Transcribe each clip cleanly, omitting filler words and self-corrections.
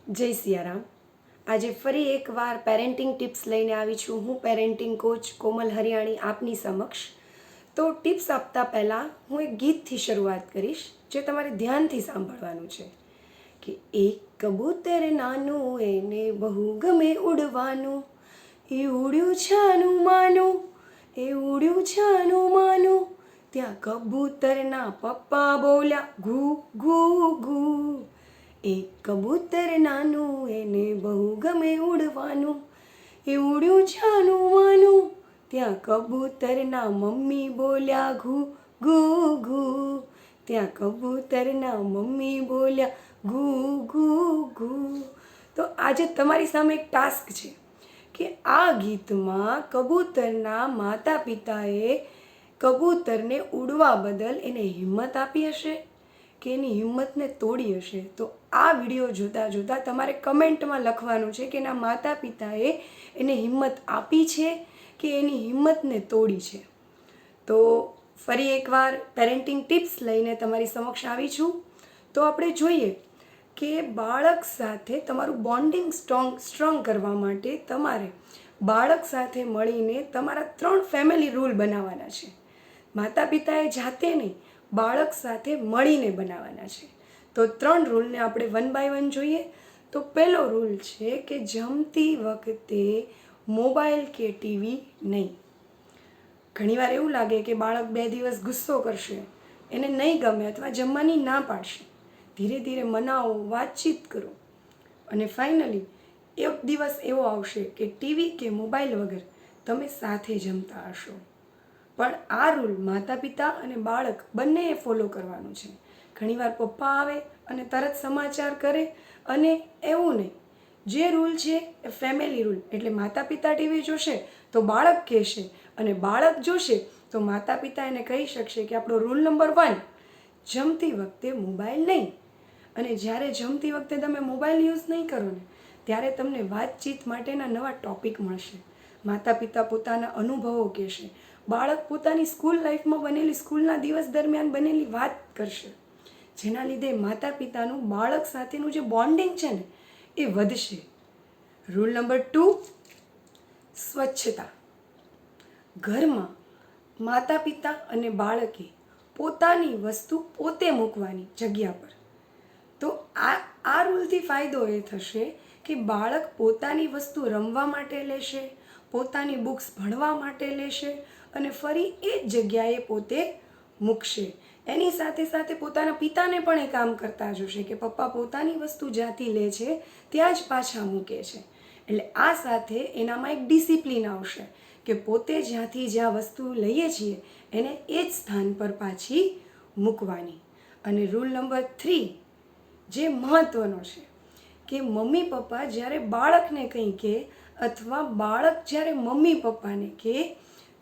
જય સિયારામ. આજે ફરી એકવાર પેરેન્ટિંગ ટિપ્સ લઈને આવી છું. હું પેરેન્ટિંગ કોચ કોમલ હરિયાણી આપની સમક્ષ. તો ટિપ્સ આપતા પહેલાં હું એક ગીતથી શરૂઆત કરીશ જે તમારે ધ્યાનથી સાંભળવાનું છે કે એક કબૂતર નાનું એને બહુ ગમે ઉડવાનું, એ ઉડ્યું છાનું માનું, એ ઉડ્યું છાનું માનું, ત્યાં કબૂતરના પપ્પા બોલ્યા ઘૂ ઘૂ ઘૂ. એક કબૂતર નાનું એને બહુ ગમે ઉડવાનું, એ ઉડ્યું છાનું માનું, ત્યાં કબૂતરના મમ્મી બોલ્યા ઘૂ ઘૂ ઘૂ, ત્યાં કબૂતરના મમ્મી બોલ્યા ઘૂ ઘૂ ઘૂ. તો આજે તમારી સામે એક ટાસ્ક છે કે આ ગીતમાં કબૂતરના માતા પિતાએ કબૂતરને ઉડવા બદલ એને હિંમત આપી હશે કે એની હિંમતને તોડી હશે. તો આ વિડીયો જોતાં જોતાં તમારે કમેન્ટમાં લખવાનું છે કે એના માતા પિતાએ એને હિંમત આપી છે કે એની હિંમતને તોડી છે. તો ફરી એકવાર પેરેન્ટિંગ ટિપ્સ લઈને તમારી સમક્ષ આવી છું. તો આપણે જોઈએ કે બાળક સાથે તમારું બોન્ડિંગ સ્ટ્રોંગ કરવા માટે તમારે બાળક સાથે મળીને તમારા 3 ફેમિલી રૂલ બનાવવાના છે. માતા પિતાએ જાતે નહીં, બાળક સાથે મળીને બનાવવાના છે. તો 3 રૂલને આપણે 1 બાય 1 જોઈએ. તો પહેલો રૂલ છે કે જમતી વખતે મોબાઈલ કે ટીવી નહીં. ઘણીવાર એવું લાગે કે બાળક 2 દિવસ ગુસ્સો કરશે, એને નહીં ગમે અથવા જમવાની ના પાડશે. ધીરે ધીરે મનાવો, વાતચીત કરો અને ફાઇનલી એક દિવસ એવો આવશે કે ટીવી કે મોબાઈલ વગર તમે સાથે જમતા હશો. પણ આ રૂલ માતા પિતા અને બાળક બંનેએ ફોલો કરવાનું છે. ઘણીવાર પપ્પા આવે અને તરત સમાચાર કરે, અને એવું નહીં. જે રૂલ છે એ ફેમિલી રૂલ, એટલે માતા પિતા ટીવી જોશે તો બાળક કહેશે, અને બાળક જોશે તો માતા પિતા એને કહી શકશે કે આપણો રૂલ નંબર 1 જમતી વખતે મોબાઈલ નહીં. અને જ્યારે જમતી વખતે તમે મોબાઈલ યુઝ નહીં કરો ને ત્યારે તમને વાતચીત માટેના નવા ટૉપિક મળશે. માતા પિતા પોતાના અનુભવો કહેશે, બાળક પોતાની સ્કૂલ લાઈફમાં બનેલી, સ્કૂલના દિવસ દરમિયાન બનેલી વાત કરશે, જેના લીધે માતા પિતાનું બાળક સાથેનું જે બોન્ડિંગ છે ને એ વધશે. રૂલ નંબર 2 સ્વચ્છતા. ઘરમાં માતા પિતા અને બાળકે પોતાની વસ્તુ પોતે મૂકવાની જગ્યા પર. તો આ રૂલથી ફાયદો એ થશે કે બાળક પોતાની વસ્તુ રમવા માટે લેશે, પોતાની બુક્સ ભણવા માટે લેશે અને ફરી એ જ જગ્યાએ પોતે મૂકશે. એની સાથે સાથે પોતાના પિતાને પણ એ કામ કરતા જોશે કે પપ્પા પોતાની વસ્તુ જ્યાંથી લે છે ત્યાં જ પાછા મૂકે છે. એટલે આ સાથે એનામાં એક ડિસિપ્લિન આવશે કે પોતે જ્યાં વસ્તુ લઈએ છીએ એને એ જ સ્થાન પર પાછી મૂકવાની. અને રૂલ નંબર 3 જે મહત્ત્વનો છે કે મમ્મી પપ્પા જ્યારે બાળકને કંઈ કહે અથવા બાળક જ્યારે મમ્મી પપ્પાને કહે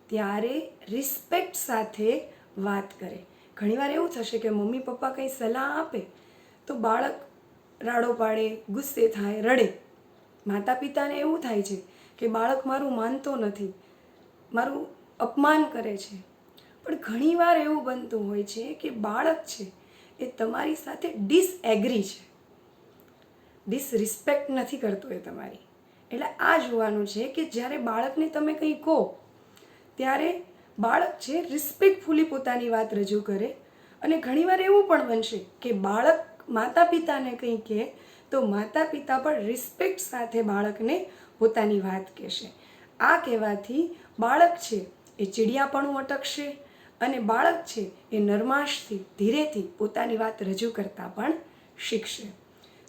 ત્યારે રિસ્પેક્ટ સાથે વાત કરે. ઘણીવાર એવું થશે કે મમ્મી પપ્પા કંઈ સલાહ આપે તો બાળક રાડો પાડે, ગુસ્સે થાય, રડે. માતા પિતાને એવું થાય છે કે બાળક મારું માનતો નથી, મારું અપમાન કરે છે. પણ ઘણીવાર એવું બનતું હોય છે કે બાળક છે એ તમારી સાથે ડિસએગ્રી છે, ડિસરિસ્પેક્ટ નથી કરતો એ તમારી. એટલે આ જોવાનું છે કે જ્યારે બાળકને તમે કંઈ કહો ત્યારે બાળક છે રિસ્પેક્ટફુલી પોતાની વાત રજૂ કરે. અને ઘણીવાર એવું પણ બનશે કે બાળક માતા પિતાને કંઈ કહે તો માતા પિતા પણ રિસ્પેક્ટ સાથે બાળકને પોતાની વાત કહેશે. આ કહેવાથી બાળક છે એ ચીડિયાપણું અટકશે અને બાળક છે એ નરમાશથી, ધીરેથી પોતાની વાત રજૂ કરતાં પણ શીખશે.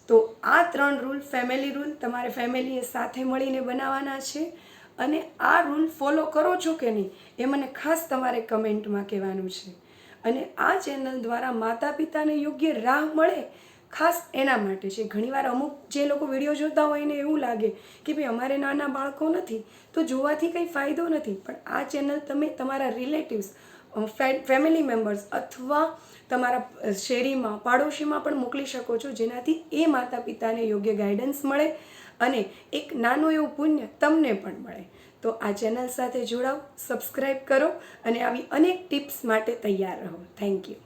તો આ 3 રૂલ, ફેમિલી રૂલ, તમારે ફેમિલીએ સાથે મળીને બનાવવાના છે. અને આ રૂલ ફોલો કરો છો કે નહીં એ મને ખાસ તમારે કમેન્ટમાં કહેવાનું છે. અને આ ચેનલ દ્વારા માતા પિતાને યોગ્ય રાહ મળે ખાસ એના માટે છે. ઘણીવાર અમુક જે લોકો વિડીયો જોતા હોય એને એવું લાગે કે ભાઈ અમારે નાના બાળકો નથી તો જોવાથી કંઈ ફાયદો નથી. પણ આ ચેનલ તમે તમારા રિલેટિવ્સ, ફેમિલી મેમ્બર્સ અથવા તમારા શેરીમાં, પાડોશીમાં પણ મોકલી શકો છો, જેનાથી એ માતા પિતાને યોગ્ય ગાઈડન્સ મળે અને એક નાનું એવું પુણ્ય તમને પણ મળે. તો આ ચેનલ સાથે જોડાઓ, સબસ્ક્રાઈબ કરો અને આવી અનેક ટિપ્સ માટે તૈયાર રહો. Thank you.